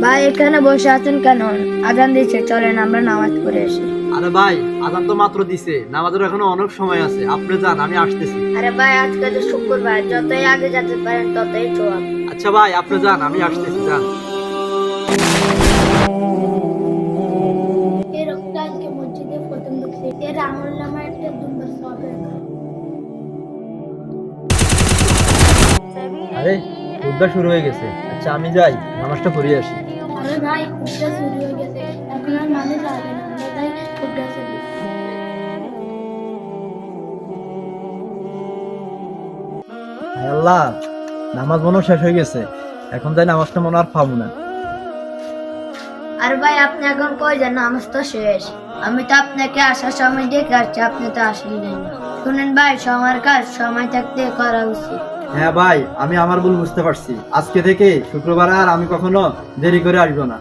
ভাই এখানে বসে আছেন কেন? আজান দিচ্ছে, চলেন আমরা নামাজ পড়ে আসি। আরে ভাই, আজান তো মাত্র দিছে, নামাজের এখনো অনেক সময় আছে। আপনি যান, আমি আসতেছি। আরে ভাই আজকে তো শুক্রবার, যতই আগে যেতে পারেন ততই সোয়াব। আচ্ছা ভাই, আপনি যান, আমি আসতেছি, যান। এই রক্ত আজকে মসজিদে প্রথম ঢুকছে, এর আমল নামায় একটা দুম্বার সওয়াব লেখা। আরে, খুতবা শুরু হয়ে গেছে। আচ্ছা আমি যাই, নামাজটা পড়ে আসি। আরে ভাই খুবটা চুরি হয়ে গেছে, এখন আর মানুষ আসবে না, আমরা তাই খুবটা চুরি। হায় আল্লাহ, নামাজ মনে হয় শেষ হয়ে গেছে। এখন যাই, নামাজটা মনে আর পাবো না। আর ভাই আপনি এখন কই যান? নামাজ তো শেষ। আমি তো আপনাকে আসার সময় দেখে আসছি, আপনি তো আসলেন না। শুনেন ভাই, সময়ের কাজ সময় থাকতে করা উচিত। হ্যাঁ ভাই, আমি আমার ভুল বুঝতে পারছি। আজকে থেকে শুক্রবার আর আমি কখনো দেরি করে আসবো না।